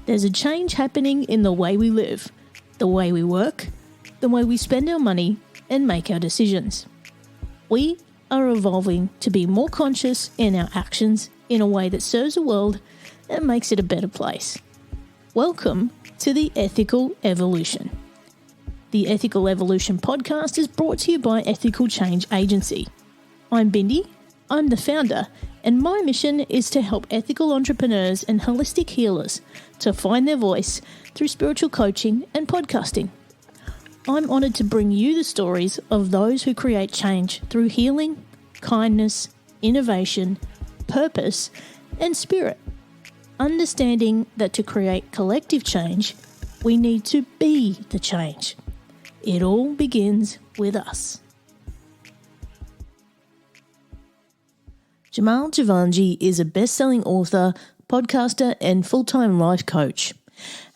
There's a change happening in the way we live, the way we work, the way we spend our money and make our decisions. We are evolving to be more conscious in our actions in a way that serves the world and makes it a better place. Welcome to the Ethical Evolution. The Ethical Evolution podcast is brought to you by Ethical Change Agency. I'm Bindi, I'm the founder, and my mission is to help ethical entrepreneurs and holistic healers to find their voice through spiritual coaching and podcasting. I'm honoured to bring you the stories of those who create change through healing, kindness, innovation, purpose, and spirit. Understanding that to create collective change, we need to be the change. It all begins with us. Jamal Jivanjee is a best-selling author, podcaster, and full-time life coach.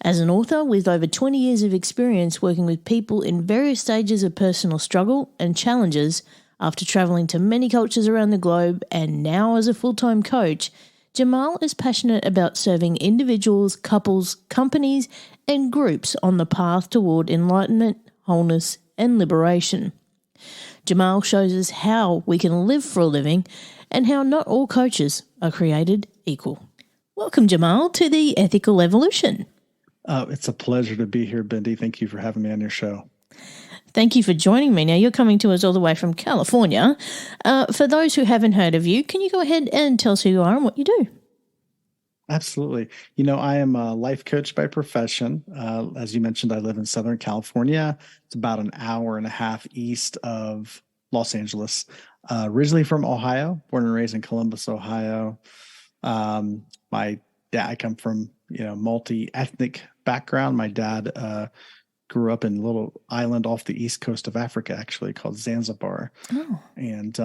As an author with over 20 years of experience working with people in various stages of personal struggle and challenges, after travelling to many cultures around the globe and now as a full-time coach, Jamal is passionate about serving individuals, couples, companies, and groups on the path toward enlightenment, wholeness, and liberation. Jamal shows us how we can live for a living and how not all coaches are created equal. Welcome, Jamal, to the Ethical Evolution. It's a pleasure to be here, Bindi. Thank you for having me on your show. Thank you for joining me. Now, you're coming to us all the way from California. For those who haven't heard of you, can you go ahead and tell us who you are and what you do? Absolutely. You know, I am a life coach by profession. As you mentioned, I live in Southern California. It's about an hour and a half east of Los Angeles. Originally from Ohio, born and raised in Columbus, Ohio. My dad, I come from, multi-ethnic background. My dad grew up in a little island off the east coast of Africa, actually, called Zanzibar. Oh. And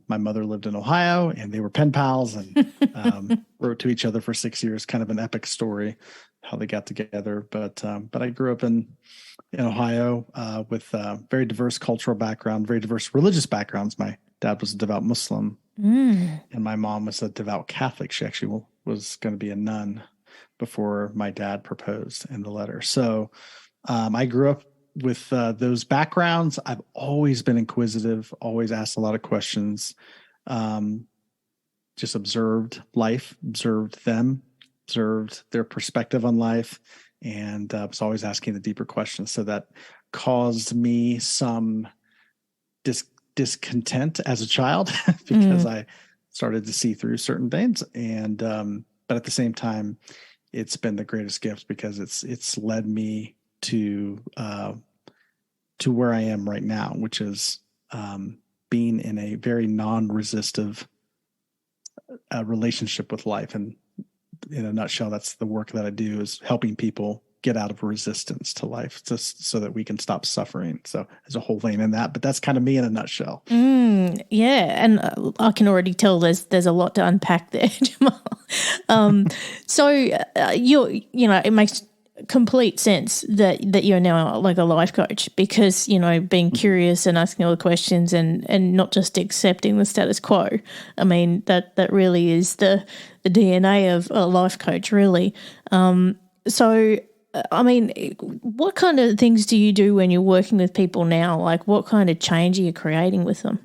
my mother lived in Ohio, and they were pen pals and wrote to each other for 6 years. Kind of an epic story how they got together. But I grew up in Ohio with a very diverse cultural background, very diverse religious backgrounds. My dad was a devout Muslim, and my mom was a devout Catholic. She actually was going to be a nun before my dad proposed in the letter. So I grew up with those backgrounds. I've always been inquisitive, always asked a lot of questions, just observed life, observed them, observed their perspective on life, and was always asking the deeper questions. So that caused me some discontent as a child because I started to see through certain things. And but at the same time, it's been the greatest gift because it's led me to where I am right now, which is being in a very non-resistive relationship with life. And in a nutshell, that's the work that I do, is helping people get out of resistance to life, just so that we can stop suffering. So there's a whole thing in that, but that's kind of me in a nutshell. Yeah. And I can already tell there's a lot to unpack there, Jamal. It makes complete sense that you're now like a life coach because, being curious and asking all the questions and not just accepting the status quo. I mean, that really is the DNA of a life coach, really. What kind of things do you do when you're working with people now? Like, what kind of change are you creating with them?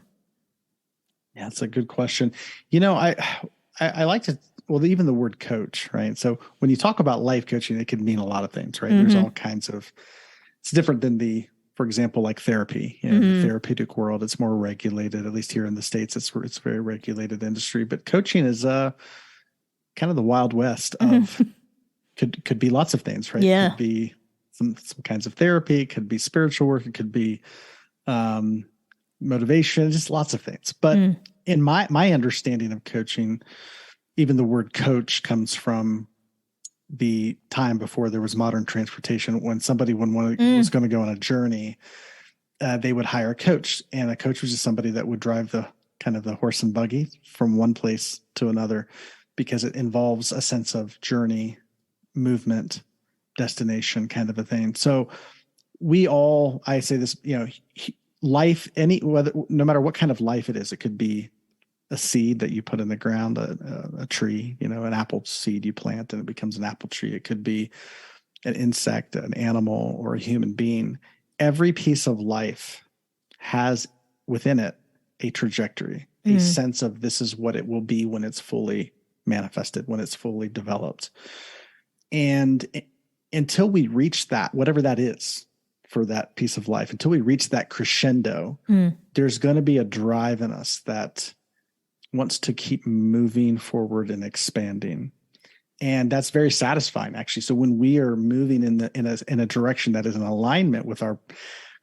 Yeah, that's a good question. I like to, even the word coach, right? So when you talk about life coaching, it can mean a lot of things, right? Mm-hmm. There's all kinds of, it's different than for example, like therapy. The therapeutic world, it's more regulated, at least here in the States, it's a very regulated industry. But coaching is kind of the Wild West of, could be lots of things, right? Yeah. It could be some kinds of therapy. It could be spiritual work. It could be motivation, just lots of things. But in my understanding of coaching, even the word coach comes from the time before there was modern transportation, when somebody was going to go on a journey, they would hire a coach, and a coach was just somebody that would drive the horse and buggy from one place to another, because it involves a sense of journey, movement, destination, kind of a thing. So I say this, life, no matter what kind of life it is, it could be a seed that you put in the ground, a tree, an apple seed you plant and it becomes an apple tree. It could be an insect, an animal, or a human being. Every piece of life has within it a trajectory, a sense of this is what it will be when it's fully manifested, when it's fully developed. And until we reach that, whatever that is for that piece of life, until we reach that crescendo, there's going to be a drive in us that wants to keep moving forward and expanding. And that's very satisfying, actually. So when we are moving in a direction that is in alignment with our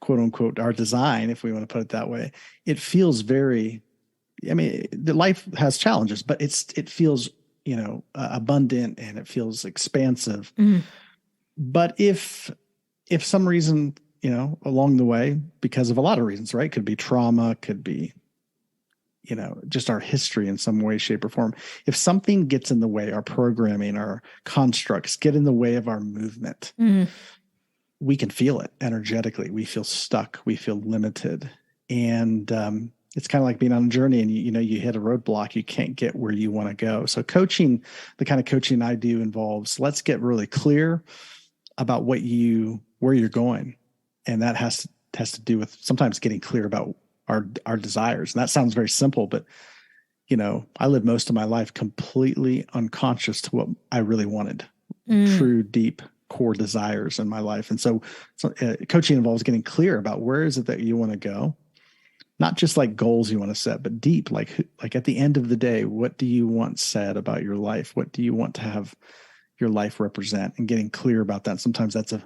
quote unquote, our design, if we want to put it that way, it feels very, the life has challenges, but it feels, abundant and it feels expansive. But if some reason, along the way, because of a lot of reasons, right? Could be trauma, could be, just our history in some way, shape, or form. If something gets in the way, our programming, our constructs get in the way of our movement, we can feel it energetically. We feel stuck. We feel limited. And it's kind of like being on a journey and, you hit a roadblock. You can't get where you want to go. So coaching, the kind of coaching I do involves, let's get really clear about where you're going. And that has to do with sometimes getting clear about our desires. And that sounds very simple, but I lived most of my life completely unconscious to what I really wanted, true, deep core desires in my life. And so coaching involves getting clear about where is it that you want to go, not just like goals you want to set, but deep, like at the end of the day, what do you want said about your life? What do you want to have your life represent? And getting clear about that. Sometimes it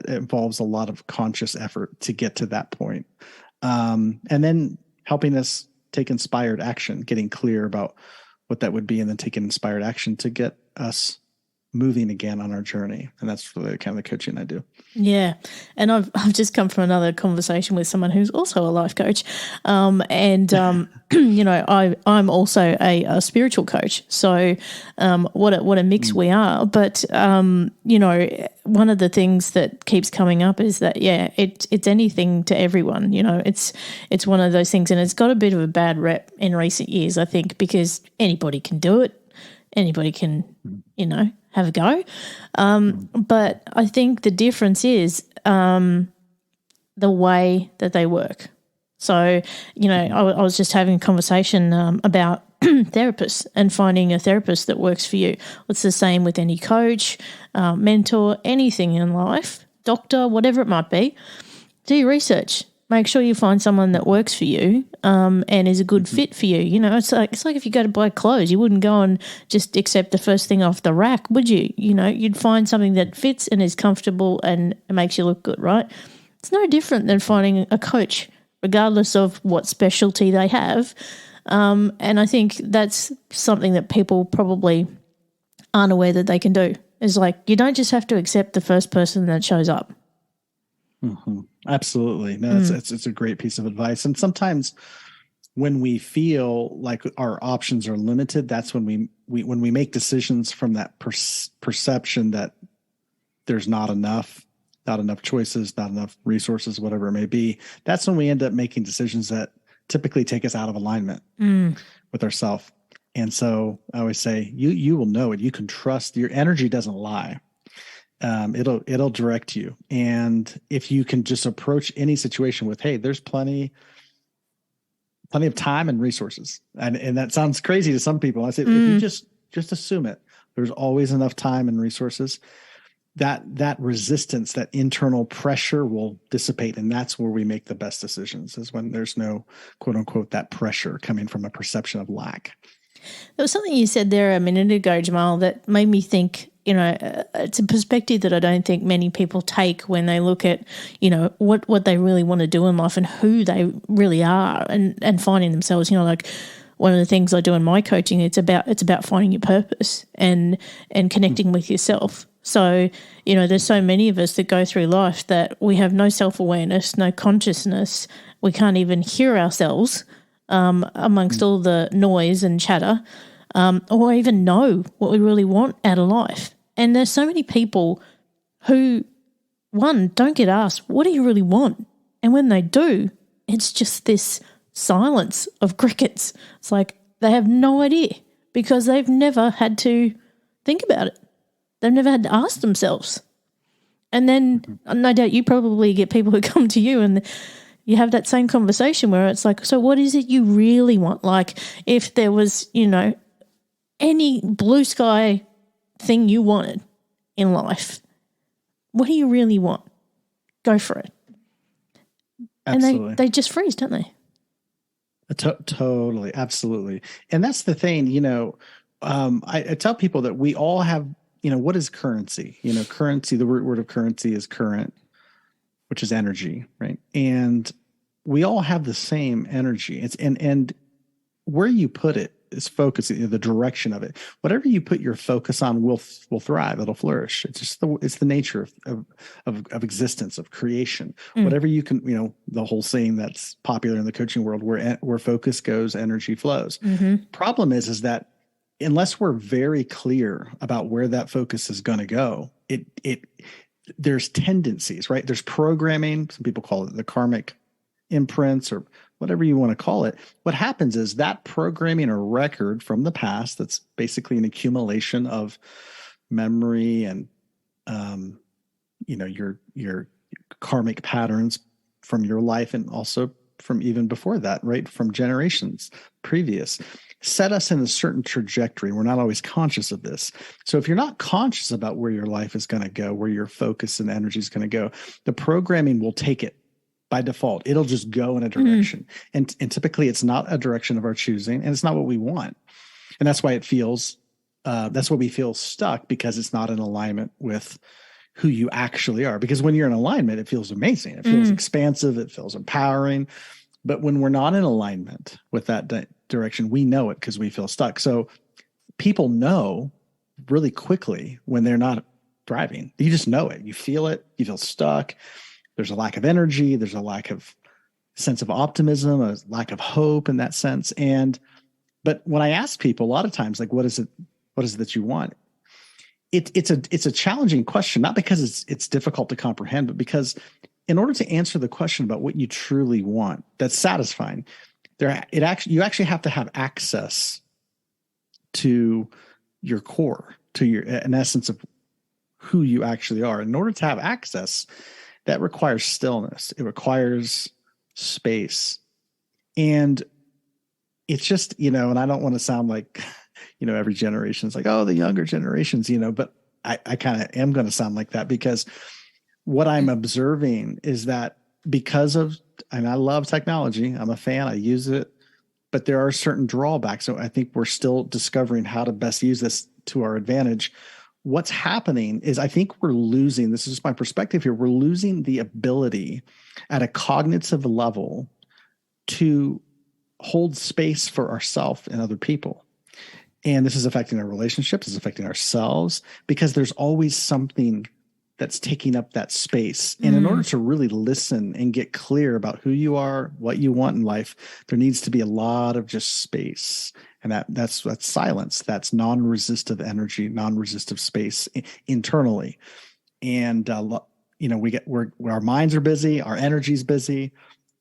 involves a lot of conscious effort to get to that point. And then helping us take inspired action, getting clear about what that would be, and then taking inspired action to get us moving again on our journey. And that's really kind of the coaching I do. Yeah. And I've just come from another conversation with someone who's also a life coach. I'm also a spiritual coach. So what a mix we are. But, one of the things that keeps coming up is that, it's anything to everyone. It's one of those things, and it's got a bit of a bad rep in recent years, I think, because anybody can do it. Anybody can, have a go. But I think the difference is the way that they work. So, I was just having a conversation about therapists and finding a therapist that works for you. It's the same with any coach, mentor, anything in life, doctor, whatever it might be. Do your research. Make sure you find someone that works for you and is a good fit for you. It's like if you go to buy clothes, you wouldn't go and just accept the first thing off the rack, would you? You'd find something that fits and is comfortable and makes you look good, right? It's no different than finding a coach, regardless of what specialty they have. And I think that's something that people probably aren't aware that they can do. Is like, you don't just have to accept the first person that shows up. Mm-hmm. Absolutely. No, it's a great piece of advice. And sometimes when we feel like our options are limited, that's when we make decisions from that perception that there's not enough choices, not enough resources, whatever it may be. That's when we end up making decisions that typically take us out of alignment with ourselves. And so I always say, you will know it. You can trust your energy doesn't lie. It'll direct you. And if you can just approach any situation with, hey, there's plenty of time and resources. And that sounds crazy to some people. I say, if you just assume it, there's always enough time and resources, that resistance, that internal pressure will dissipate. And that's where we make the best decisions, is when there's no quote unquote, that pressure coming from a perception of lack. There was something you said there a minute ago, Jamal, that made me think, it's a perspective that I don't think many people take when they look at, what they really want to do in life and who they really are and finding themselves, like one of the things I do in my coaching, it's about finding your purpose and connecting with yourself. So, there's so many of us that go through life that we have no self-awareness, no consciousness. We can't even hear ourselves amongst all the noise and chatter, or even know what we really want out of life. And there's so many people who, one, don't get asked, what do you really want? And when they do, it's just this silence of crickets. It's like they have no idea because they've never had to think about it. They've never had to ask themselves. And then no doubt you probably get people who come to you and you have that same conversation where it's like, so what is it you really want? Like if there was, any blue sky thing you wanted in life, what do you really want? Go for it. Absolutely. And they just freeze, don't they? Totally. Absolutely. And that's the thing, I tell people that we all have, what is currency? Currency, the root word of currency is current, which is energy, right? And we all have the same energy. And where you put it is focus, the direction of it. Whatever you put your focus on will thrive. It'll flourish. It's just it's the nature of existence, of creation. Whatever you can, the whole saying that's popular in the coaching world, where focus goes, energy flows. Problem is that unless we're very clear about where that focus is going to go, there's tendencies, right? There's programming. Some people call it the karmic imprints or whatever you want to call it. What happens is that programming or record from the past, that's basically an accumulation of memory and, your karmic patterns from your life and also from even before that, right? From generations previous, set us in a certain trajectory. We're not always conscious of this. So if you're not conscious about where your life is going to go, where your focus and energy is going to go, the programming will take it by default. It'll just go in a direction. And typically it's not a direction of our choosing and it's not what we want. And that's why that's why we feel stuck, because it's not in alignment with who you actually are. Because when you're in alignment, it feels amazing. It feels expansive. It feels empowering. But when we're not in alignment with that direction, we know it because we feel stuck. So people know really quickly when they're not thriving. You just know it. You feel it. You feel stuck. There's a lack of energy. There's a lack of sense of optimism, a lack of hope in that sense. But when I ask people a lot of times, like, what is it that you want? It's a challenging question, not because it's difficult to comprehend, but because in order to answer the question about what you truly want, that's satisfying, you actually have to have access to your core, to an essence of who you actually are. In order to have access, that requires stillness. It requires space. And it's just, and I don't want to sound like, every generation is like, oh, the younger generations, but I kind of am going to sound like that, because what I'm observing is that and I love technology, I'm a fan, I use it, but there are certain drawbacks. So I think we're still discovering how to best use this to our advantage. What's happening is I think we're losing, this is just my perspective here, we're losing the ability at a cognitive level to hold space for ourselves and other people. And this is affecting our relationships, it's affecting ourselves, because there's always something that's taking up that space. And in order to really listen and get clear about who you are, what you want in life, there needs to be a lot of just space. And that's silence. That's non-resistive energy, non-resistive space internally. And, our minds are busy, our energy's busy,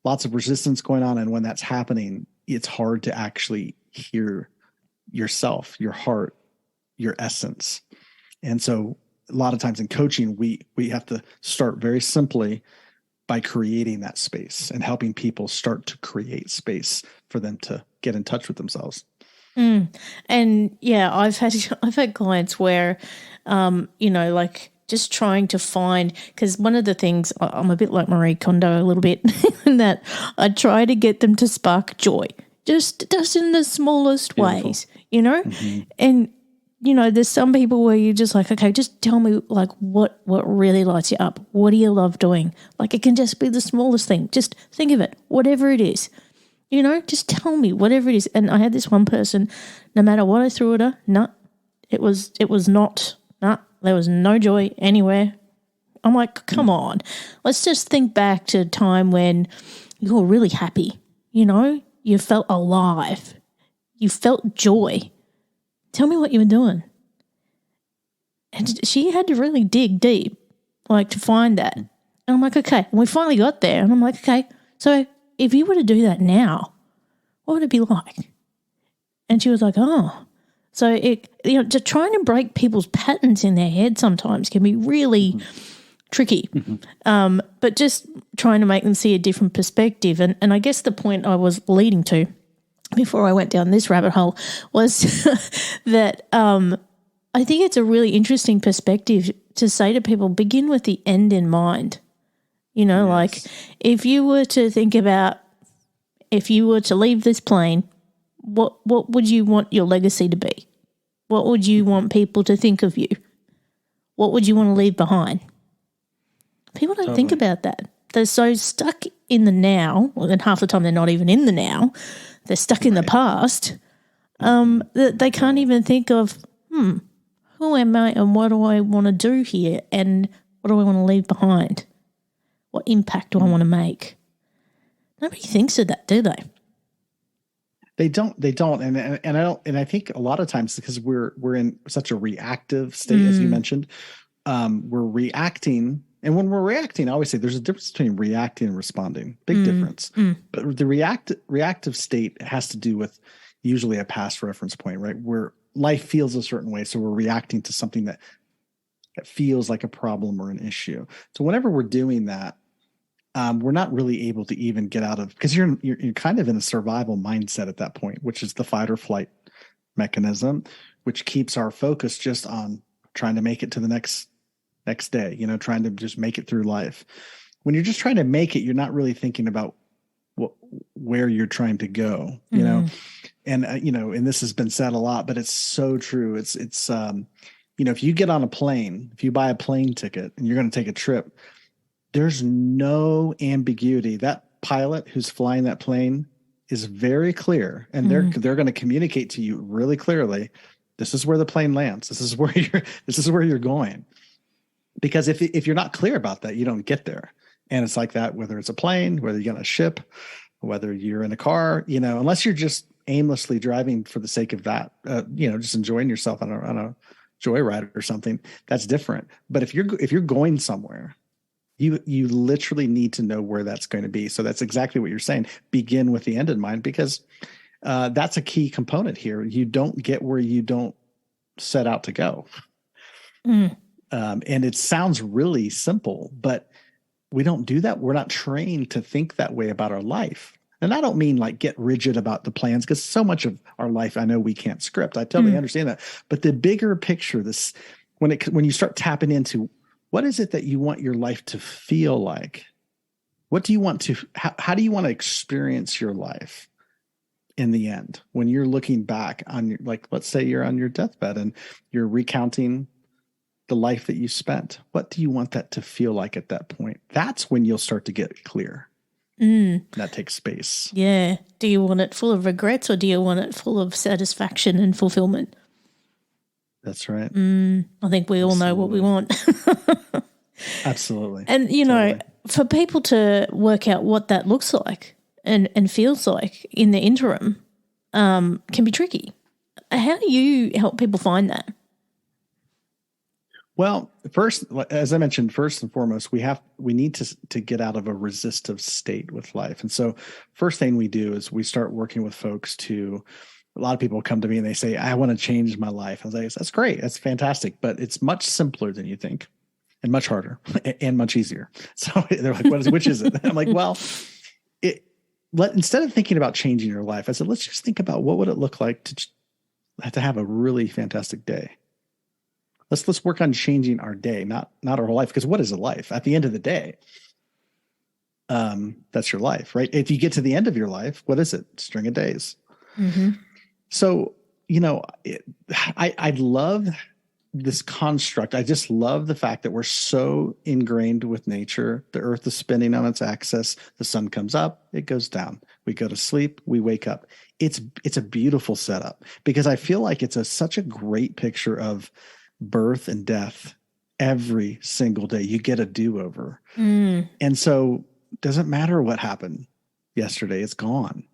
lots of resistance going on. And when that's happening, it's hard to actually hear yourself, your heart, your essence. And so a lot of times in coaching, we have to start very simply by creating that space and helping people start to create space for them to get in touch with themselves. And yeah, I've had clients where, just trying to find, because one of the things, I'm a bit like Marie Kondo a little bit, in that I try to get them to spark joy, just in the smallest ways, and there's some people where you're just like, okay, just tell me like what really lights you up. What do you love doing? Like it can just be the smallest thing. Just think of it, whatever it is, just tell me whatever it is. And I had this one person, no matter what I threw at her, it was not, there was no joy anywhere. I'm like, come on, let's just think back to a time when you were really happy, you felt alive, you felt joy. Tell me what you were doing. And she had to really dig deep, to find that. And I'm like, okay. And we finally got there. And I'm like, okay, so if you were to do that now, what would it be like? And she was like, oh. So to trying to break people's patterns in their head sometimes can be really tricky. But just trying to make them see a different perspective. And I guess the point I was leading to before I went down this rabbit hole was that I think it's a really interesting perspective to say to people, begin with the end in mind. You know, like if you were to think about, if you were to leave this plane, what would you want your legacy to be? What would you want people to think of you? What would you want to leave behind? People don't think about that. They're so stuck in the now, and half the time they're not even in the now. They're stuck in the past. That they can't even think of, who am I and what do I want to do here and what do I want to leave behind? What impact do I want to make? Nobody thinks of that, do they? They don't, and I don't, and I think a lot of times because we're in such a reactive state, as you mentioned, we're reacting, and when we're reacting, I always say there's a difference between reacting and responding, big difference. But the reactive state has to do with usually a past reference point, right? Where life feels a certain way, so we're reacting to something that feels like a problem or an issue. So whenever we're doing that, we're not really able to even get out of, because you're kind of in a survival mindset at that point, which is the fight or flight mechanism, which keeps our focus just on trying to make it to the next day, trying to just make it through life. When you're just trying to make it, you're not really thinking about where you're trying to go, and and this has been said a lot, but it's so true. It's if you get on a plane, if you buy a plane ticket and you're going to take a trip, there's no ambiguity. That pilot who's flying that plane is very clear, and they're going to communicate to you really clearly. This is where the plane lands. This is where you're going. Because if you're not clear about that, you don't get there. And it's like that, whether it's a plane, whether you're on a ship, whether you're in a car, unless you're just aimlessly driving for the sake of that, just enjoying yourself on a joyride or something, that's different. But if you're going somewhere, you literally need to know where that's going to be. So that's exactly what you're saying. Begin with the end in mind, because that's a key component here. You don't get where you don't set out to go. And it sounds really simple, but we don't do that. We're not trained to think that way about our life. And I don't mean like get rigid about the plans, because so much of our life, I know we can't script. I totally understand that. But the bigger picture, when you start tapping into what is it that you want your life to feel like? What do you want to, how do you want to experience your life in the end? When you're looking back on your, like, let's say you're on your deathbed and you're recounting the life that you spent. What do you want that to feel like at that point? That's when you'll start to get clear. That takes space. Yeah. Do you want it full of regrets, or do you want it full of satisfaction and fulfillment? That's right. I think we all know what we want. Absolutely. And, for people to work out what that looks like and feels like in the interim can be tricky. How do you help people find that? Well, first, as I mentioned, first and foremost, we need to get out of a resistive state with life. And so first thing we do is we start working with folks a lot of people come to me and they say, I want to change my life. I was like, that's great. That's fantastic. But it's much simpler than you think, and much harder and much easier. So they're like, which is it? I'm like, well, instead of thinking about changing your life, I said, let's just think about what would it look like to have a really fantastic day. Let's work on changing our day, not our whole life. Because what is a life? At the end of the day, that's your life, right? If you get to the end of your life, what is it? String of days. So, I love this construct. I just love the fact that we're so ingrained with nature. The earth is spinning on its axis. The sun comes up, it goes down. We go to sleep, we wake up. It's a beautiful setup, because I feel like it's such a great picture of birth and death. Every single day you get a do-over. And so it doesn't matter what happened yesterday, it's gone.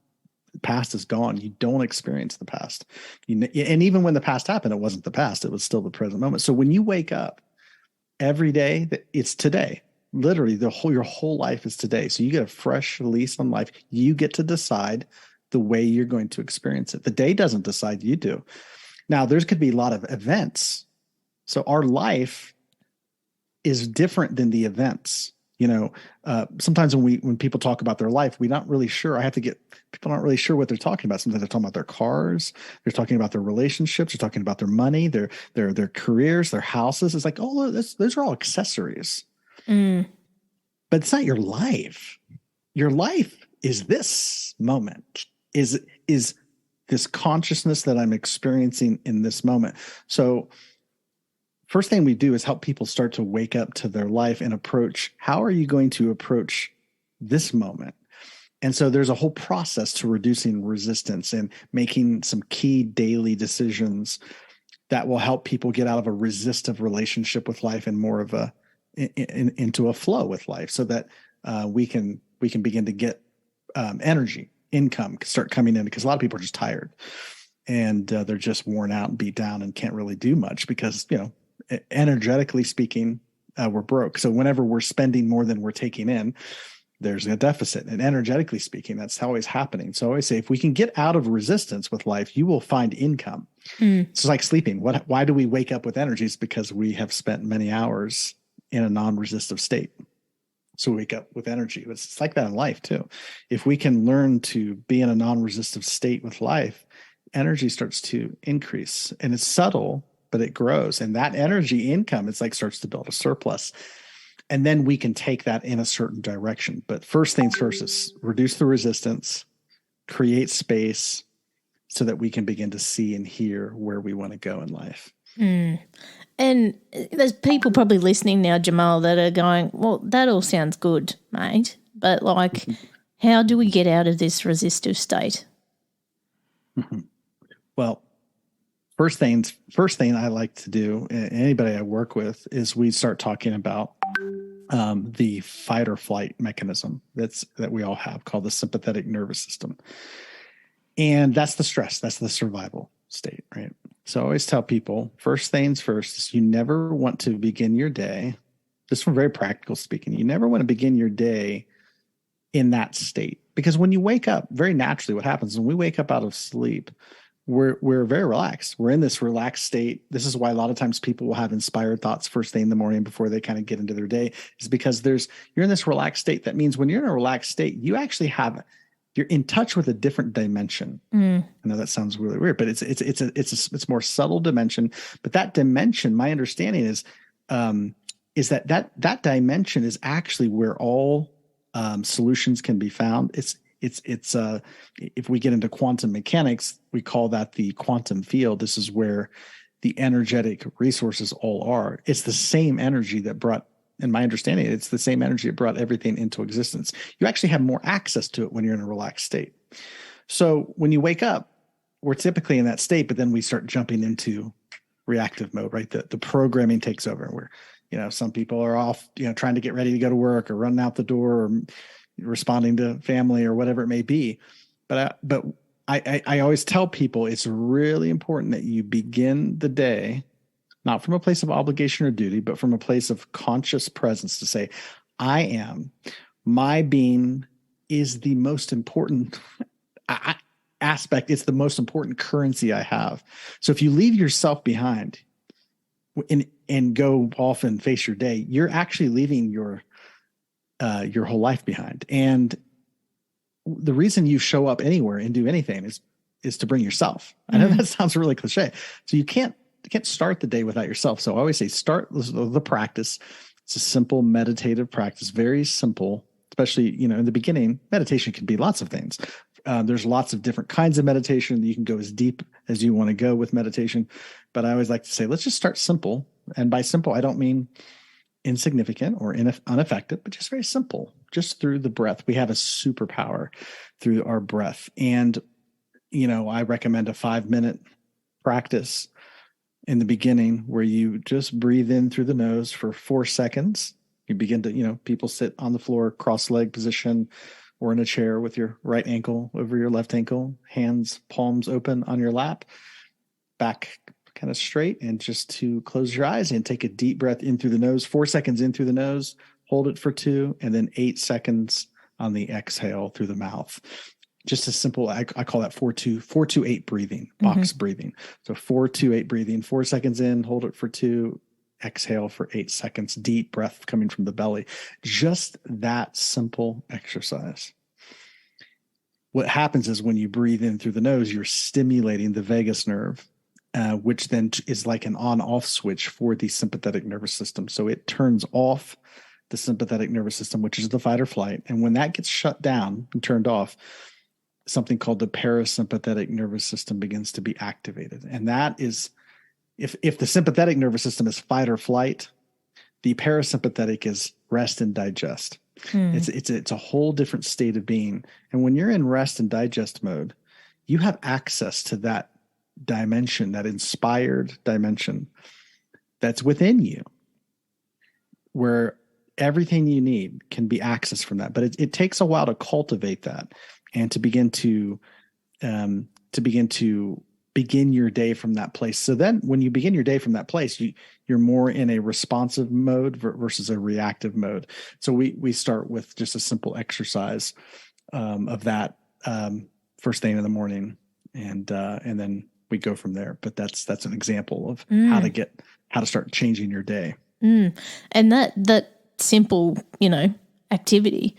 The past is gone. You don't experience the past. And even when the past happened, it wasn't the past. It was still the present moment. So when you wake up every day, it's today. Literally, your whole life is today. So you get a fresh lease on life. You get to decide the way you're going to experience it. The day doesn't decide, you do. Now, there's could be a lot of events. So our life is different than the events. Sometimes when people talk about their life, we're not really sure. People aren't really sure what they're talking about. Sometimes they're talking about their cars, they're talking about their relationships, they're talking about their money, their careers, their houses. It's like, oh, those are all accessories. But it's not your life. Your life is this moment, is this consciousness that I'm experiencing in this moment. So first thing we do is help people start to wake up to their life and approach, how are you going to approach this moment? And so there's a whole process to reducing resistance and making some key daily decisions that will help people get out of a resistive relationship with life and more of into a flow with life, so that we can begin to get energy, income start coming in, because a lot of people are just tired and they're just worn out and beat down and can't really do much because, energetically speaking, we're broke. So whenever we're spending more than we're taking in, there's a deficit. And energetically speaking, that's always happening. So I always say, if we can get out of resistance with life, you will find income. It's like sleeping. Why do we wake up with energy? It's because we have spent many hours in a non-resistive state. So we wake up with energy. It's like that in life too. If we can learn to be in a non-resistive state with life, energy starts to increase, and it's subtle, but it grows. And that energy income, it's like starts to build a surplus. And then we can take that in a certain direction. But first things first is reduce the resistance, create space so that we can begin to see and hear where we want to go in life. And there's people probably listening now, Jamal, that are going, well, that all sounds good, mate. But how do we get out of this resistive state? Well, first thing I like to do, anybody I work with, is we start talking about the fight or flight mechanism that we all have, called the sympathetic nervous system. And that's the stress, that's the survival state, right? So I always tell people, first things first, is you never want to begin your day, just from very practical speaking, you never want to begin your day in that state. Because when you wake up, very naturally what happens when we wake up out of sleep, we're very relaxed. We're in this relaxed state. This is why a lot of times people will have inspired thoughts first thing in the morning before they kind of get into their day, is because you're in this relaxed state. That means when you're in a relaxed state, you're in touch with a different dimension. I know that sounds really weird, but it's more subtle dimension. But that dimension, my understanding is that dimension is actually where all solutions can be found. It's if we get into quantum mechanics, we call that the quantum field. This is where the energetic resources all are. It's the same energy that brought, in my understanding, it's the same energy that brought everything into existence. You actually have more access to it when you're in a relaxed state. So when you wake up, we're typically in that state, but then we start jumping into reactive mode, right? The programming takes over, where, some people are off, trying to get ready to go to work or running out the door or responding to family or whatever it may be. But I always tell people it's really important that you begin the day not from a place of obligation or duty, but from a place of conscious presence, to say, my being is the most important aspect. It's the most important currency I have. So if you leave yourself behind and go off and face your day, you're actually leaving your whole life behind. And the reason you show up anywhere and do anything is to bring yourself. I know that sounds really cliche. So you can't start the day without yourself. So I always say, start the practice. It's a simple meditative practice, very simple, especially, in the beginning. Meditation can be lots of things. There's lots of different kinds of meditation. You can go as deep as you want to go with meditation. But I always like to say, let's just start simple. And by simple, I don't mean insignificant or ineffective, but just very simple, just through the breath. We have a superpower through our breath. And, I recommend a 5-minute practice in the beginning where you just breathe in through the nose for 4 seconds. You begin to, people sit on the floor, cross-leg position, or in a chair with your right ankle over your left ankle, hands, palms open on your lap, back kind of straight, and just to close your eyes and take a deep breath in through the nose, 4 seconds in through the nose, hold it for 2, and then 8 seconds on the exhale through the mouth. Just a simple, I call that 4-2-8 breathing, box breathing. So 4-2-8 breathing, 4 seconds in, hold it for 2, exhale for 8 seconds, deep breath coming from the belly. Just that simple exercise. What happens is when you breathe in through the nose, you're stimulating the vagus nerve, which then is like an on-off switch for the sympathetic nervous system. So it turns off the sympathetic nervous system, which is the fight or flight. And when that gets shut down and turned off, something called the parasympathetic nervous system begins to be activated. And that is, if the sympathetic nervous system is fight or flight, the parasympathetic is rest and digest. It's a whole different state of being. And when you're in rest and digest mode, you have access to that dimension, that inspired dimension that's within you, where everything you need can be accessed from that. But it takes a while to cultivate that and to begin begin your day from that place. So then when you begin your day from that place, you're more in a responsive mode versus a reactive mode. So we start with just a simple exercise of that first thing in the morning, and then we go from there. But that's an example of how to start changing your day. And that simple, activity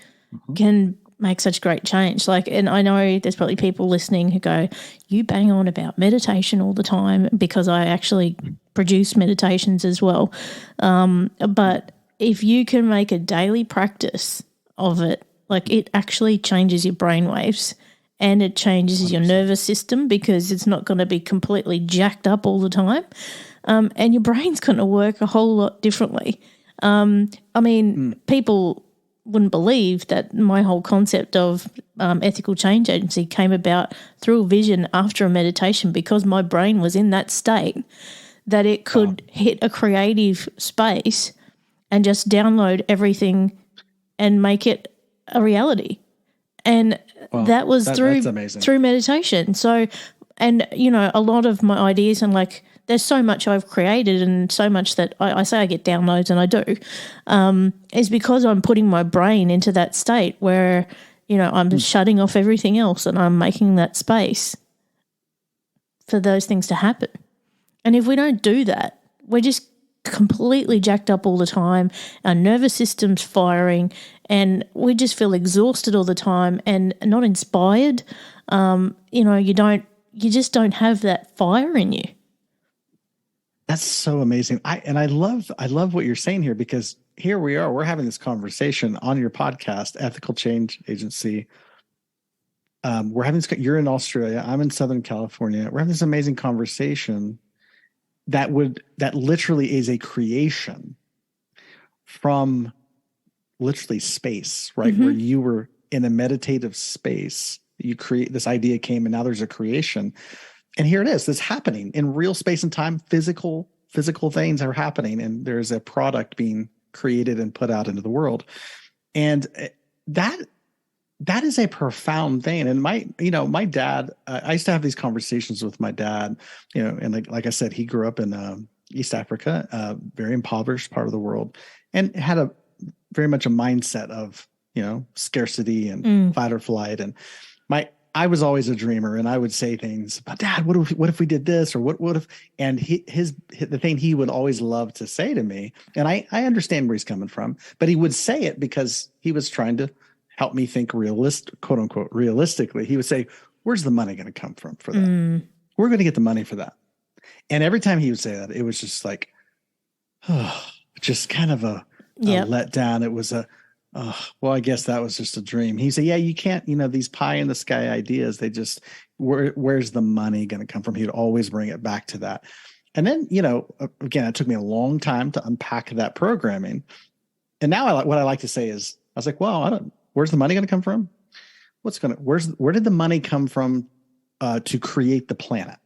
can make such great change. And I know there's probably people listening who go, you bang on about meditation all the time, because I actually produce meditations as well. But if you can make a daily practice of it, it actually changes your brainwaves and it changes 100%. Your nervous system, because it's not going to be completely jacked up all the time. And your brain's going to work a whole lot differently. People wouldn't believe that my whole concept of ethical change agency came about through a vision after a meditation, because my brain was in that state that it could hit a creative space and just download everything and make it a reality. And that was through meditation. So, and, a lot of my ideas, and there's so much I've created and so much that I say I get downloads, and I do, is because I'm putting my brain into that state where, I'm just shutting off everything else and I'm making that space for those things to happen. And if we don't do that, we're just completely jacked up all the time. Our nervous system's firing and we just feel exhausted all the time and not inspired. You just don't have that fire in you. That's so amazing. I love what you're saying here, because here we are, we're having this conversation on your podcast, Ethical Change Agency. We're having this, you're in Australia, I'm in Southern California. We're having this amazing conversation that literally is a creation from literally space, right? Where you were in a meditative space, this idea came, and now there's a creation. And here it is, this happening in real space and time. Physical things are happening, and there's a product being created and put out into the world. And that is a profound thing. And my dad, I used to have these conversations with my dad, and like I said, he grew up in East Africa, a very impoverished part of the world, and had very much a mindset of, scarcity and fight or flight. And I was always a dreamer, and I would say things about, Dad, what if we did this, or what if, and the thing he would always love to say to me, and I understand where he's coming from, but he would say it because he was trying to help me think quote unquote, realistically. He would say, where's the money going to come from for that? We're going to get the money for that. And every time he would say that, it was just like, just kind of a letdown. It was well, I guess that was just a dream. He said, yeah, you can't, these pie in the sky ideas, they just, where's the money going to come from? He'd always bring it back to that. And then, again, it took me a long time to unpack that programming. And now what I like to say is, I was like, well, where's the money going to come from? Where did the money come from to create the planet?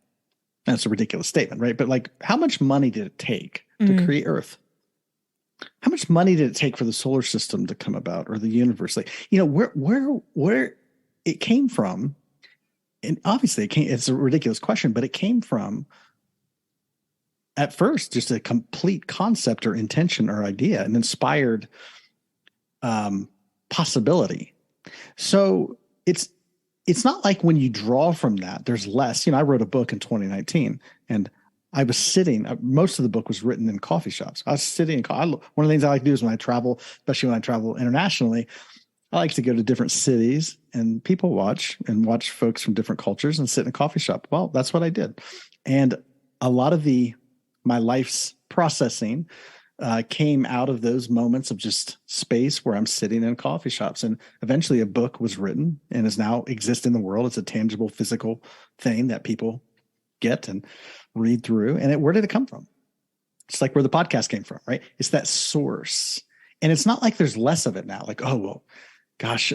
That's a ridiculous statement, right? But how much money did it take to create Earth? How much money did it take for the solar system to come about, or the universe? Where it came from, and obviously it's a ridiculous question, but it came from, at first, just a complete concept or intention or idea, and inspired possibility. So it's not like when you draw from that, there's less. I wrote a book in 2019, and I was sitting. Most of the book was written in coffee shops. I was sitting in. One of the things I like to do is when I travel, especially when I travel internationally, I like to go to different cities and people watch folks from different cultures and sit in a coffee shop. Well, that's what I did, and a lot of my life's processing came out of those moments of just space where I'm sitting in coffee shops. And eventually a book was written and is now exist in the world. It's a tangible physical thing that people get and read through. And where did it come from? It's like where the podcast came from, right? It's that source. And it's not like there's less of it now. Like, oh, well, gosh,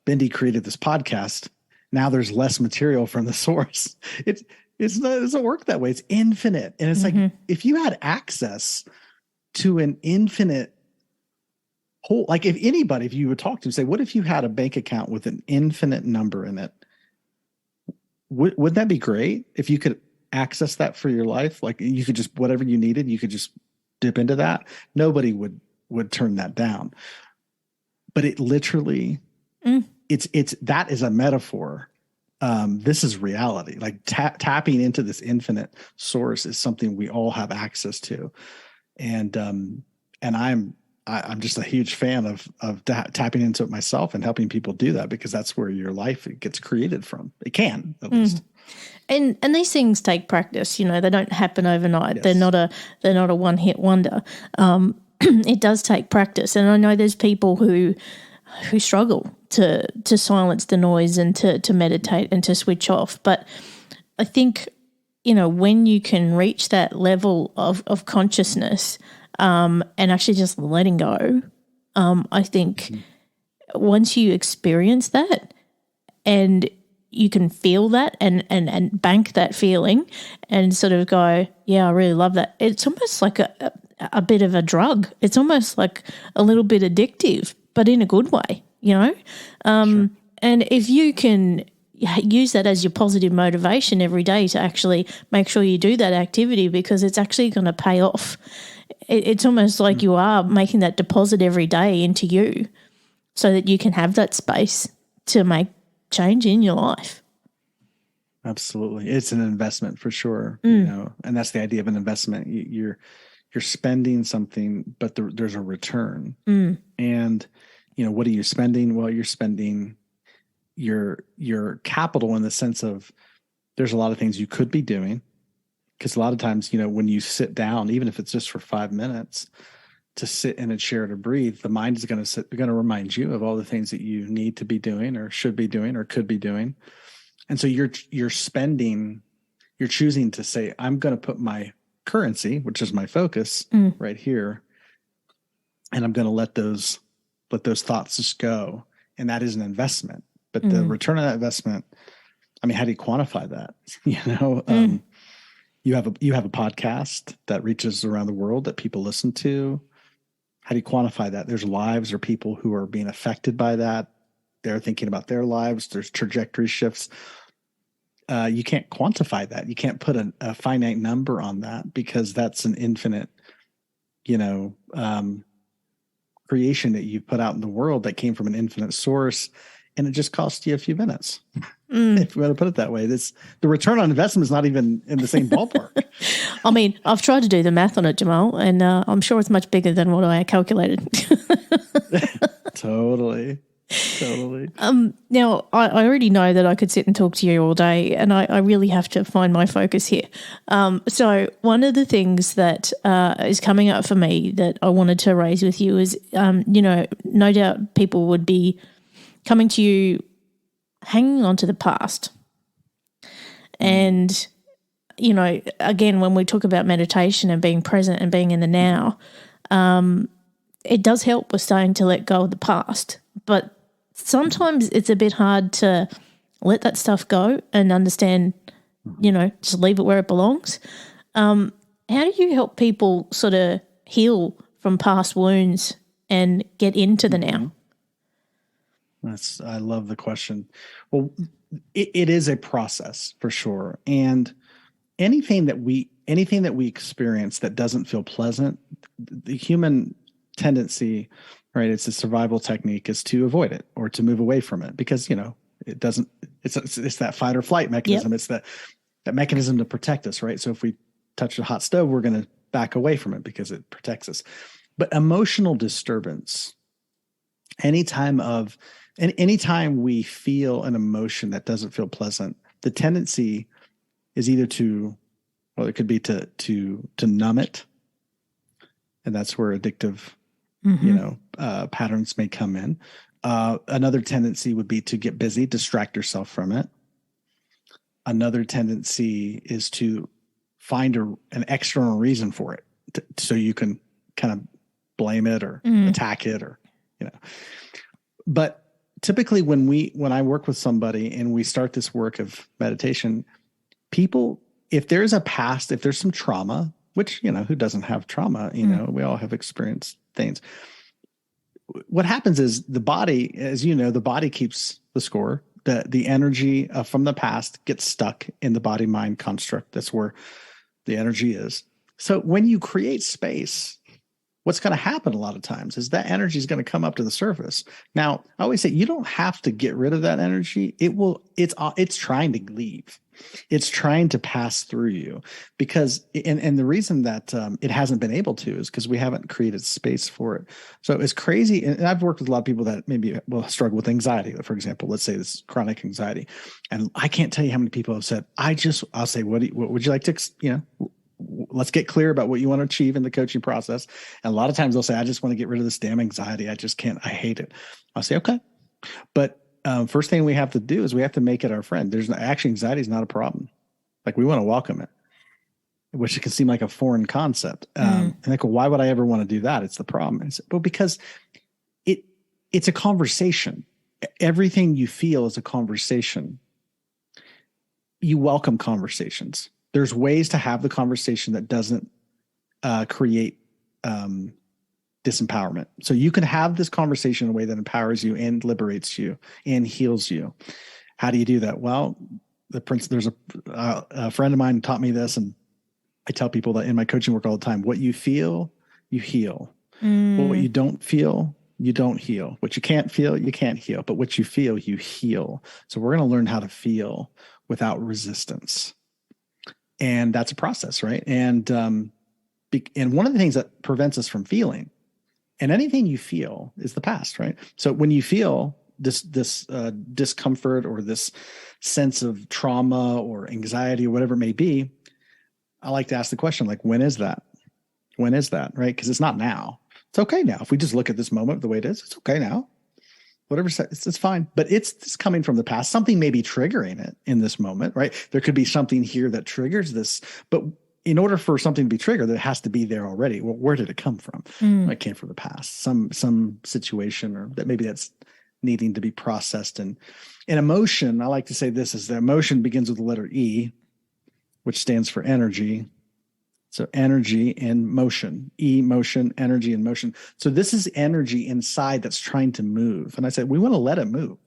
Bendy created this podcast. Now there's less material from the source. It doesn't work that way. It's infinite. And it's like, if you had access to an infinite whole, like if you would talk to them, say, what if you had a bank account with an infinite number in it? Would that be great if you could access that for your life? Like you could just, whatever you needed, you could just dip into that. Nobody would turn that down. But it literally, that is a metaphor. This is reality. Like tapping into this infinite source is something we all have access to. And I'm just a huge fan of tapping into it myself and helping people do that, because that's where your life gets created from. It can, at least. And these things take practice. They don't happen overnight. Yes. They're not a one-hit wonder. It does take practice, and I know there's people who struggle to silence the noise and to meditate and to switch off. But I think, when you can reach that level of consciousness and actually just letting go, I think once you experience that and you can feel that and bank that feeling and sort of go, yeah, I really love that. It's almost like a bit of a drug. It's almost like a little bit addictive, but in a good way, Sure. And if you can use that as your positive motivation every day to actually make sure you do that activity, because it's actually going to pay off. It's almost like you are making that deposit every day into you so that you can have that space to make change in your life. Absolutely. It's an investment for sure, and that's the idea of an investment. You're spending something, but there's a return. And, what are you spending? Well, you're spending your capital in the sense of there's a lot of things you could be doing, because a lot of times, when you sit down, even if it's just for 5 minutes to sit in a chair to breathe, the mind is going to remind you of all the things that you need to be doing or should be doing or could be doing. And so you're choosing to say, I'm going to put my currency, which is my focus right here, and I'm going to let those thoughts just go. And that is an investment. But the return on that investment, I mean, how do you quantify that? You have a podcast that reaches around the world that people listen to. How do you quantify that? There's lives or people who are being affected by that. They're thinking about their lives. There's trajectory shifts. You can't quantify that. You can't put a finite number on that, because that's an infinite, creation that you put out in the world that came from an infinite source. And it just cost you a few minutes. If we want to put it that way, the return on investment is not even in the same ballpark. I mean, I've tried to do the math on it, Jamal, and I'm sure it's much bigger than what I calculated. Totally. Now, I already know that I could sit and talk to you all day, and I really have to find my focus here. So one of the things that is coming up for me that I wanted to raise with you is, no doubt people would be coming to you hanging on to the past. And, again, when we talk about meditation and being present and being in the now, it does help with starting to let go of the past. But sometimes it's a bit hard to let that stuff go and understand, just leave it where it belongs. How do you help people sort of heal from past wounds and get into the now? I love the question. Well, it is a process for sure. And anything that we experience that doesn't feel pleasant, the human tendency right? It's a survival technique is to avoid it or to move away from it because, it doesn't, it's that fight or flight mechanism. Yep. It's that mechanism to protect us, right? So if we touch a hot stove, we're going to back away from it because it protects us. But emotional disturbance, anytime we feel an emotion that doesn't feel pleasant, the tendency is either it could be to numb it. And that's where addictive, patterns may come in. Another tendency would be to get busy, distract yourself from it. Another tendency is to find an external reason for it, so you can kind of blame it or attack it, or But typically, when I work with somebody and we start this work of meditation, people, if there's some trauma, which who doesn't have trauma? We all have experienced things. What happens is the body, as the body keeps the score. The energy from the past gets stuck in the body-mind construct. That's where the energy is. So when you create space, what's going to happen a lot of times is that energy is going to come up to the surface. Now, I always say you don't have to get rid of that energy. It's trying to leave. It's trying to pass through you because, and the reason that it hasn't been able to is because we haven't created space for it. So it's crazy. And I've worked with a lot of people that maybe will struggle with anxiety. For example, let's say this chronic anxiety. And I can't tell you how many people have said, I'll say, what would you like to, let's get clear about what you want to achieve in the coaching process. And a lot of times they'll say, I just want to get rid of this damn anxiety. I just can't, I hate it. I'll say, okay. But first thing we have to do is we have to make it our friend. Actually, anxiety is not a problem. Like, we want to welcome it, which it can seem like a foreign concept. And like, well, why would I ever want to do that? It's the problem. Well, because it's a conversation. Everything you feel is a conversation. You welcome conversations. There's ways to have the conversation that doesn't create disempowerment. So you can have this conversation in a way that empowers you and liberates you and heals you. How do you do that? Well, there's a friend of mine taught me this, and I tell people that in my coaching work all the time: what you feel, you heal. What you don't feel, you don't heal. What you can't feel, you can't heal. But what you feel, you heal. So we're going to learn how to feel without resistance. And that's a process, right? And one of the things that prevents us from feeling, and anything you feel, is the past, right? So when you feel this discomfort or this sense of trauma or anxiety or whatever it may be, I like to ask the question, like, when is that? When is that, right? Because it's not now. It's okay now. If we just look at this moment the way it is, it's okay now. Whatever, it's fine. But it's coming from the past. Something may be triggering it in this moment, right? There could be something here that triggers this. But in order for something to be triggered, it has to be there already. Well, where did it come from? It came from the past, some situation, or that maybe that's needing to be processed. And emotion, I like to say this, is the emotion begins with the letter E, which stands for energy. So energy and motion, emotion, energy and motion. So this is energy inside that's trying to move. And I said, we want to let it move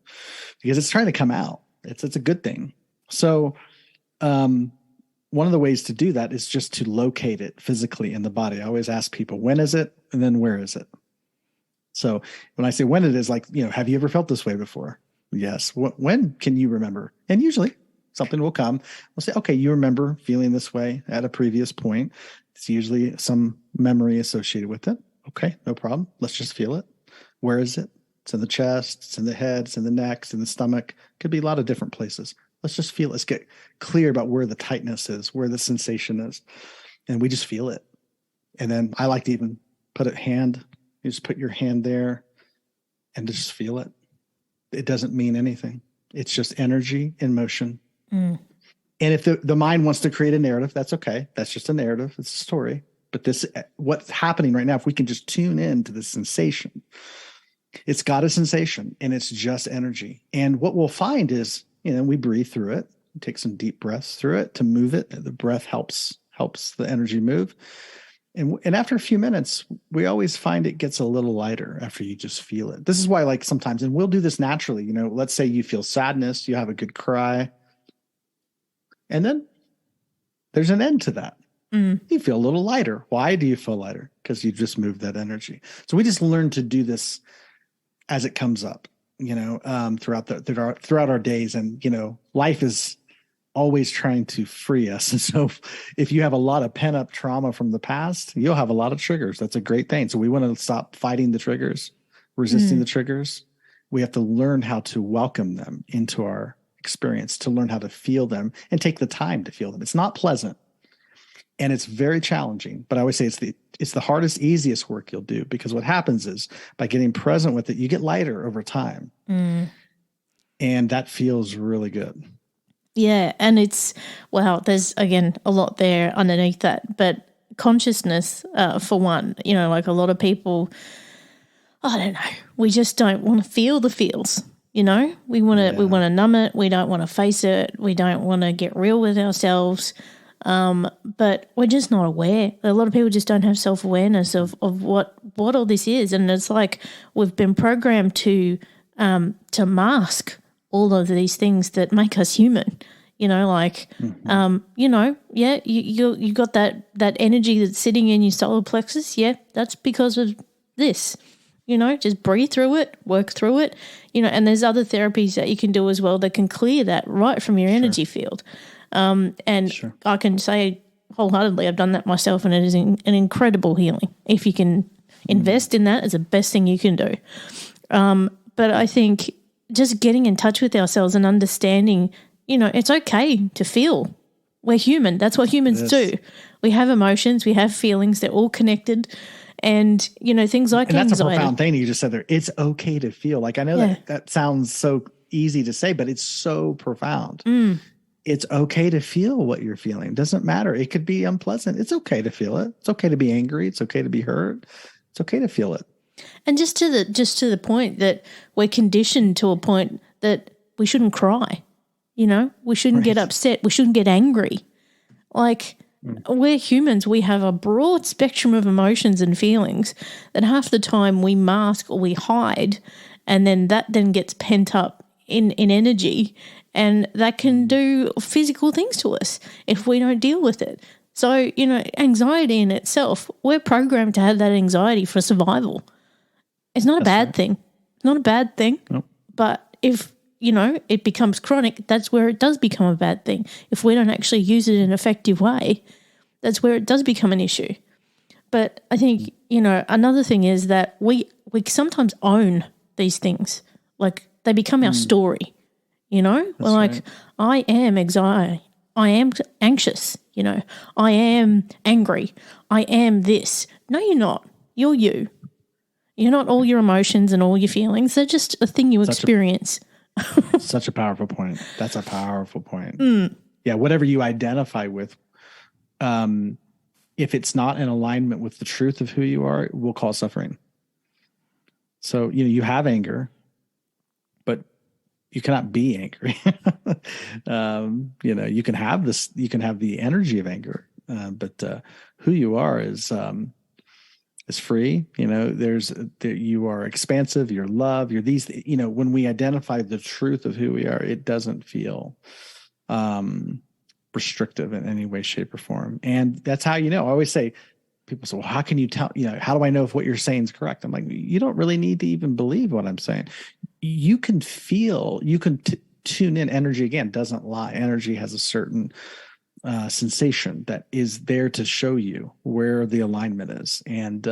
because it's trying to come out. It's a good thing. So one of the ways to do that is just to locate it physically in the body. I always ask people, when is it? And then where is it? So when I say when it is, like, have you ever felt this way before? Yes. When can you remember? And usually something will come. We'll say, okay, you remember feeling this way at a previous point. It's usually some memory associated with it. Okay, no problem. Let's just feel it. Where is it? It's in the chest, it's in the head, it's in the neck, it's in the stomach. Could be a lot of different places. Let's just feel it. Let's get clear about where the tightness is, where the sensation is. And we just feel it. And then I like to even put you just put your hand there and just feel it. It doesn't mean anything. It's just energy in motion. And if the mind wants to create a narrative, that's okay. That's just a narrative. It's a story. But what's happening right now, if we can just tune in to the sensation, it's got a sensation and it's just energy. And what we'll find is, we breathe through it, take some deep breaths through it to move it. The breath helps the energy move. And after a few minutes, we always find it gets a little lighter after you just feel it. This is why, like, sometimes, and we'll do this naturally, let's say you feel sadness, you have a good cry. And then there's an end to that. You feel a little lighter. Why do you feel lighter? Because you just moved that energy. So we just learn to do this as it comes up, throughout our days. And, life is always trying to free us. And so if you have a lot of pent up trauma from the past, you'll have a lot of triggers. That's a great thing. So we want to stop fighting the triggers, resisting the triggers. We have to learn how to welcome them into our experience, to learn how to feel them and take the time to feel them. It's not pleasant and it's very challenging, but I always say it's the hardest, easiest work you'll do, because what happens is by getting present with it, you get lighter over time. And that feels really good. Yeah. And there's again a lot there underneath that, but consciousness, for one, like a lot of people, I don't know, we just don't want to feel the feels. We want to numb it. We don't want to face it. We don't want to get real with ourselves. But we're just not aware. A lot of people just don't have self-awareness of what all this is. And it's like we've been programmed to mask all of these things that make us human. You got that energy that's sitting in your solar plexus. Yeah, that's because of this. Just breathe through it, work through it, and there's other therapies that you can do as well that can clear that right from your energy field. I can say wholeheartedly I've done that myself, and it is an incredible healing. If you can invest in that, it's the best thing you can do. But I think just getting in touch with ourselves and understanding, it's okay to feel. We're human. That's what humans do. We have emotions. We have feelings. They're all connected. And, things like anxiety. And that's anxiety. a profound thing you just said there. It's okay to feel. Like, I know that sounds so easy to say, but it's so profound. It's okay to feel what you're feeling. It doesn't matter. It could be unpleasant. It's okay to feel it. It's okay to be angry. It's okay to be hurt. It's okay to feel it. And just to the point that we're conditioned to a point that we shouldn't cry. We shouldn't get upset. We shouldn't get angry. Like, we're humans. We have a broad spectrum of emotions and feelings that half the time we mask or we hide, and then that gets pent up in energy, and that can do physical things to us if we don't deal with it. So, anxiety in itself, we're programmed to have that anxiety for survival. It's not a bad thing. It's not a bad thing. Nope. But if it becomes chronic, that's where it does become a bad thing. If we don't actually use it in an effective way, that's where it does become an issue. But I think, another thing is that we sometimes own these things. Like, they become our story, We're like, right. I am anxiety. I am anxious, I am angry. I am this. No, you're not. You're you. You're not all your emotions and all your feelings. They're just a thing you experience. Such a powerful point. That's a powerful point. Yeah, whatever you identify with, if it's not in alignment with the truth of who you are, it will cause suffering. So, you have anger, but you cannot be angry. You can have this, you can have the energy of anger, but who you are is free. You are expansive, you're love, you're these, when we identify the truth of who we are, it doesn't feel restrictive in any way, shape, or form. And that's how, I always say, people say, well, how can you tell, how do I know if what you're saying is correct? I'm like, you don't really need to even believe what I'm saying. You can feel, you can tune in. Energy, again, doesn't lie. Energy has a certain sensation that is there to show you where the alignment is. And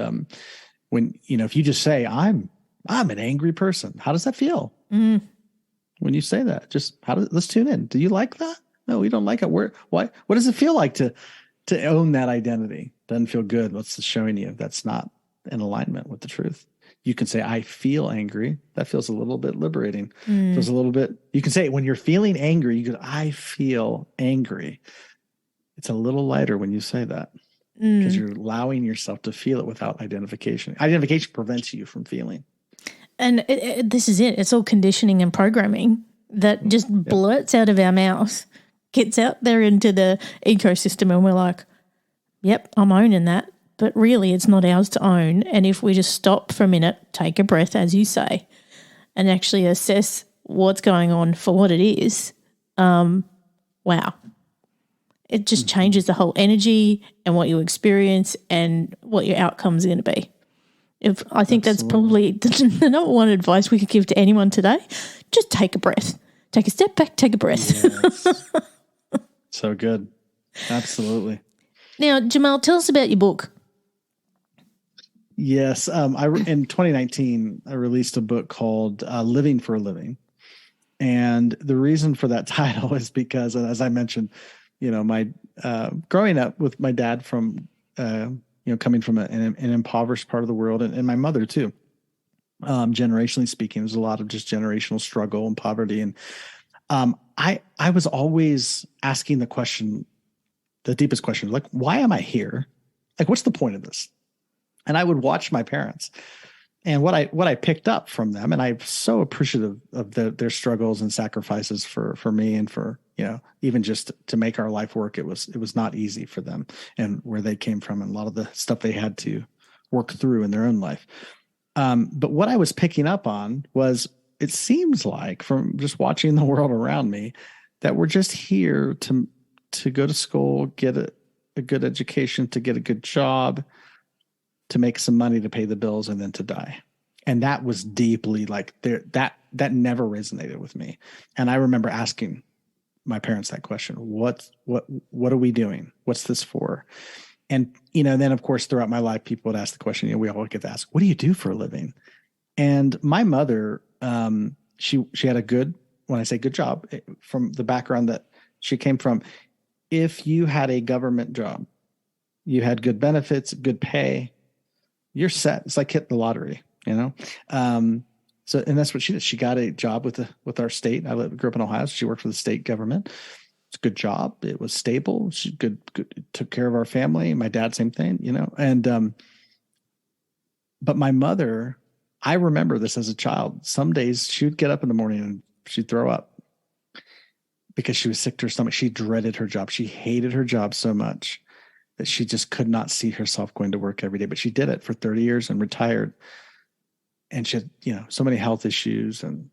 when, if you just say, I'm an angry person, how does that feel? When you say that, let's tune in. Do you like that? No, we don't like it. What does it feel like to own that identity? Doesn't feel good. What's showing you that's not in alignment with the truth? You can say, I feel angry. That feels a little bit liberating. Feels a little bit, you can say when you're feeling angry, you go, I feel angry. It's a little lighter when you say that because you're allowing yourself to feel it without identification. Identification prevents you from feeling. And this is it. It's all conditioning and programming that just blurts out of our mouth, gets out there into the ecosystem, and we're like, yep, I'm owning that. But really, it's not ours to own. And if we just stop for a minute, take a breath, as you say, and actually assess what's going on for what it is, wow. It just changes the whole energy and what you experience and what your outcomes are going to be. I think that's probably the number one advice we could give to anyone today. Just take a breath. Take a step back, take a breath. Yes. So good. Absolutely. Now, Jamal, tell us about your book. Yes. In 2019, I released a book called Living for a Living. And the reason for that title is because, as I mentioned, my growing up with my dad from, coming from an impoverished part of the world, and my mother too, generationally speaking, there's a lot of just generational struggle and poverty. And I was always asking the question, the deepest question, like, why am I here? Like, what's the point of this? And I would watch my parents, and what I picked up from them, and I'm so appreciative of their struggles and sacrifices for me, and for, even just to make our life work. It was not easy for them, and where they came from, and a lot of the stuff they had to work through in their own life. But what I was picking up on was, it seems like, from just watching the world around me, that we're just here to go to school, get a good education, to get a good job, to make some money, to pay the bills, and then to die. And that was deeply like that never resonated with me. And I remember asking my parents that question: what are we doing? What's this for? And, then of course, throughout my life, people would ask the question, we all get to ask, what do you do for a living? And my mother, she had a good, when I say good job, from the background that she came from, if you had a government job, you had good benefits, good pay, you're set. It's like hit the lottery, So, and that's what she did. She got a job with our state. I grew up in Ohio, so she worked for the state government. It's a good job. It was stable. She good, took care of our family. My dad, same thing, And but my mother, I remember this as a child. Some days she would get up in the morning and she'd throw up because she was sick to her stomach. She dreaded her job. She hated her job so much that she just could not see herself going to work every day. But she did it for 30 years and retired. And she had, so many health issues, and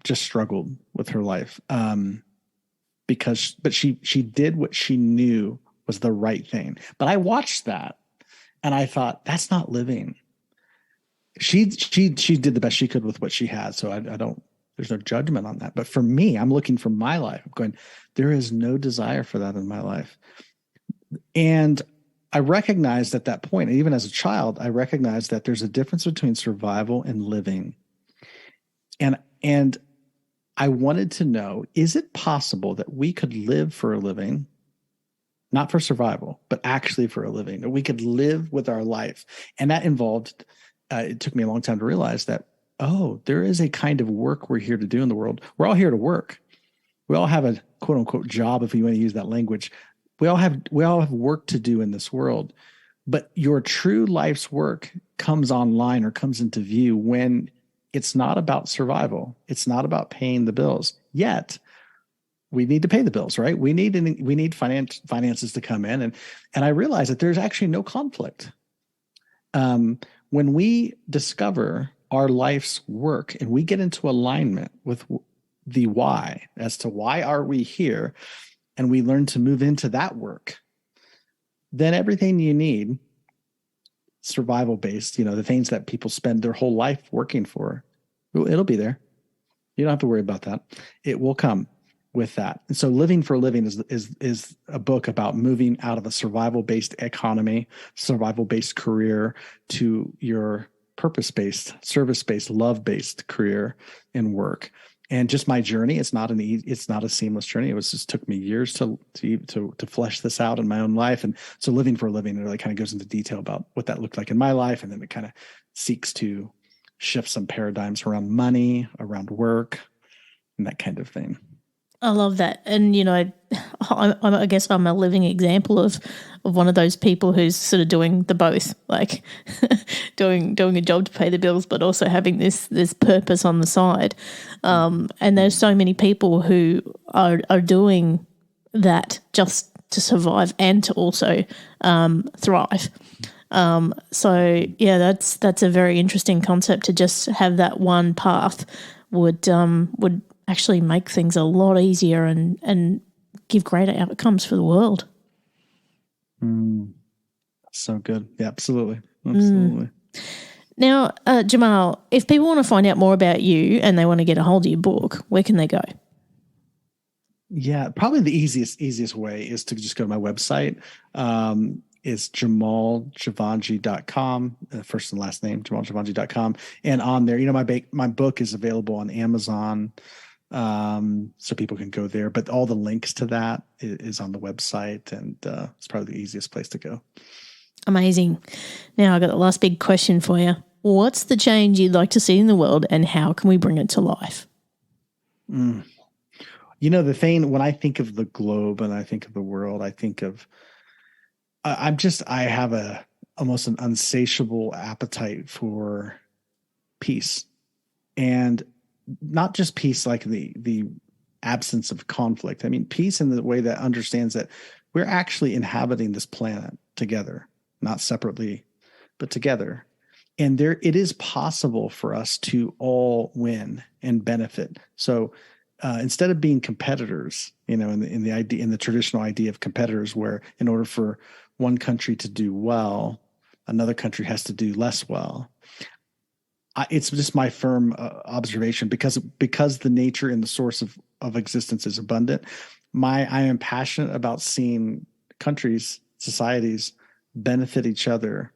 just struggled with her life. But she did what she knew was the right thing. But I watched that and I thought, that's not living. She did the best she could with what she had. So I don't, there's no judgment on that. But for me, I'm looking for my life. I'm going, there is no desire for that in my life. And I recognized at that point, even as a child, I recognized that there's a difference between survival and living. And I wanted to know, is it possible that we could live for a living, not for survival, but actually for a living, that we could live with our life? And that involved, it took me a long time to realize that, there is a kind of work we're here to do in the world. We're all here to work. We all have a quote unquote job, if you want to use that language. We all have work to do in this world, but your true life's work comes online or comes into view when it's not about survival. It's not about paying the bills. Yet we need to pay the bills, right? We need finances to come in, and I realize that there's actually no conflict. When we discover our life's work and we get into alignment with the why, as to why are we here, and we learn to move into that work, then everything you need, survival based, the things that people spend their whole life working for, it'll be there. You don't have to worry about that. It will come with that. And so Living for a Living is a book about moving out of a survival-based economy, survival-based career, to your purpose-based, service-based, love-based career and work. And just my journey, it's not a seamless journey. It just took me years to flesh this out in my own life. And so Living for a Living, it really kind of goes into detail about what that looked like in my life. And then it kind of seeks to shift some paradigms around money, around work, and that kind of thing. I love that. And, I guess I'm a living example of one of those people who's sort of doing the both, like doing a job to pay the bills, but also having this purpose on the side. And there's so many people who are doing that just to survive and to also thrive. So yeah, that's a very interesting concept. To just have that one path would actually make things a lot easier and give greater outcomes for the world. So good. Yeah, absolutely. Absolutely. Now, Jamal, if people want to find out more about you and they want to get a hold of your book, where can they go? Yeah, probably the easiest way is to just go to my website. It's jamaljivanjee.com, first and last name, jamaljivanjee.com. And on there, my book is available on Amazon, so people can go there. But all the links to that is on the website, and it's probably the easiest place to go. Amazing. Now I've got the last big question for you. What's the change you'd like to see in the world, and how can we bring it to life? The thing, when I think of the globe and I think of the world, I think of, I have almost an insatiable appetite for peace, and not just peace like the absence of conflict. I mean, peace in the way that understands that we're actually inhabiting this planet together, not separately, but together. And it is possible for us to all win and benefit. So instead of being competitors, in the traditional idea of competitors, where in order for one country to do well, another country has to do less well. It's just my firm observation, because the nature and the source of existence is abundant. I am passionate about seeing countries, societies benefit each other,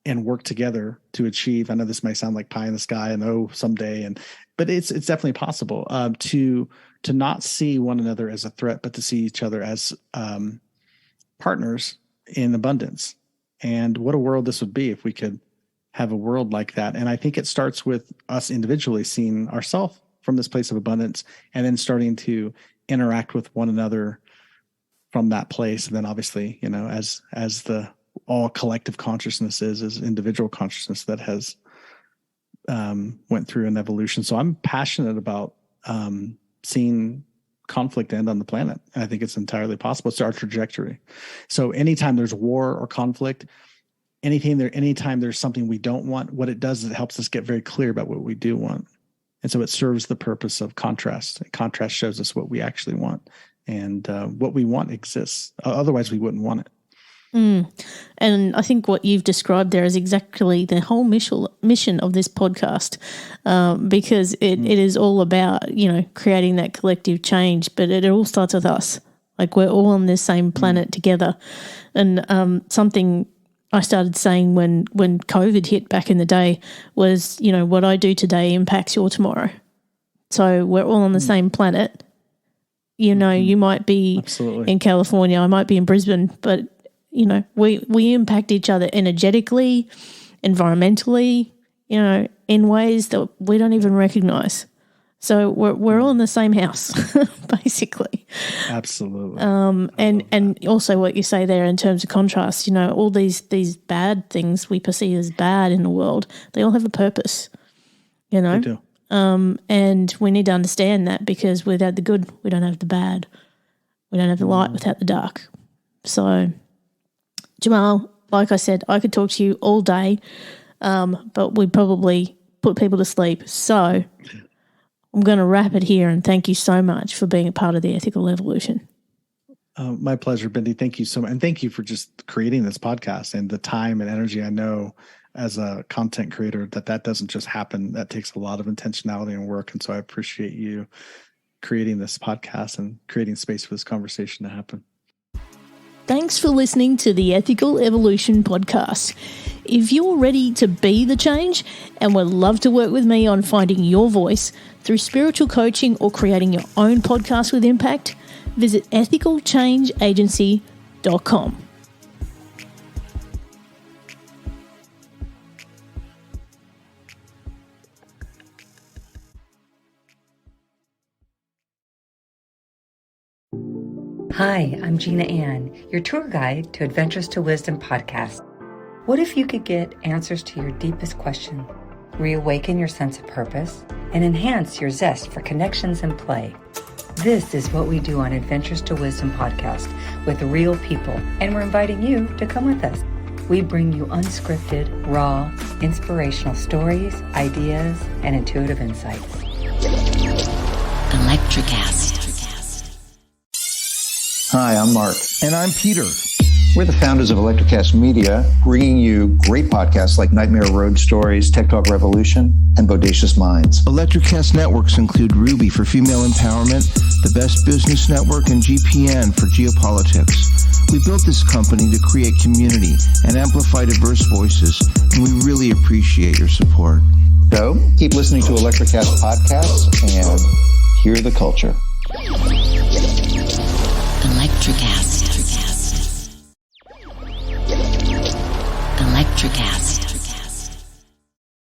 and work together to achieve. I know this may sound like pie in the sky and someday, but it's definitely possible to not see one another as a threat, but to see each other as partners in abundance. And what a world this would be if we could have a world like that. And I think it starts with us individually seeing ourselves from this place of abundance, and then starting to interact with one another from that place. And then obviously, as the all collective consciousness is individual consciousness that has went through an evolution. So I'm passionate about seeing conflict end on the planet. And I think it's entirely possible. It's our trajectory. So anytime there's war or conflict, anytime there's something we don't want, what it does is it helps us get very clear about what we do want. And so it serves the purpose of contrast. Contrast shows us what we actually want, and what we want exists. Otherwise, we wouldn't want it. And I think what you've described there is exactly the whole mission of this podcast, because it is all about, creating that collective change, but it all starts with us. Like, we're all on this same planet together. And something I started saying when COVID hit back in the day was, what I do today impacts your tomorrow. So we're all on the same planet. You might be Absolutely. in California, I might be in Brisbane, but we impact each other energetically, environmentally, in ways that we don't even recognize. So we're all in the same house, basically. Absolutely. And also what you say there in terms of contrast, all these bad things we perceive as bad in the world, they all have a purpose, They do. And we need to understand that, because without the good, we don't have the bad. We don't have the light without the dark. So, Jamal, like I said, I could talk to you all day, but we'd probably put people to sleep. So I'm going to wrap it here, and thank you so much for being a part of the Ethical Evolution. My pleasure, Bindi. Thank you so much. And thank you for just creating this podcast and the time and energy. I know as a content creator that doesn't just happen. That takes a lot of intentionality and work. And so I appreciate you creating this podcast and creating space for this conversation to happen. Thanks for listening to the Ethical Evolution podcast. If you're ready to be the change and would love to work with me on finding your voice through spiritual coaching or creating your own podcast with impact, visit ethicalchangeagency.com. Hi, I'm Gina Ann, your tour guide to Adventures to Wisdom podcast. What if you could get answers to your deepest question, reawaken your sense of purpose, and enhance your zest for connections and play? This is what we do on Adventures to Wisdom podcast with real people, and we're inviting you to come with us. We bring you unscripted, raw, inspirational stories, ideas, and intuitive insights. Electricast. Hi, I'm Mark. And I'm Peter. We're the founders of Electrocast Media, bringing you great podcasts like Nightmare Road Stories, Tech Talk Revolution, and Bodacious Minds. Electrocast networks include Ruby for female empowerment, the Best Business Network, and GPN for geopolitics. We built this company to create community and amplify diverse voices, and we really appreciate your support. So, keep listening to Electrocast podcasts and hear the culture. Electrocast. Electrocast.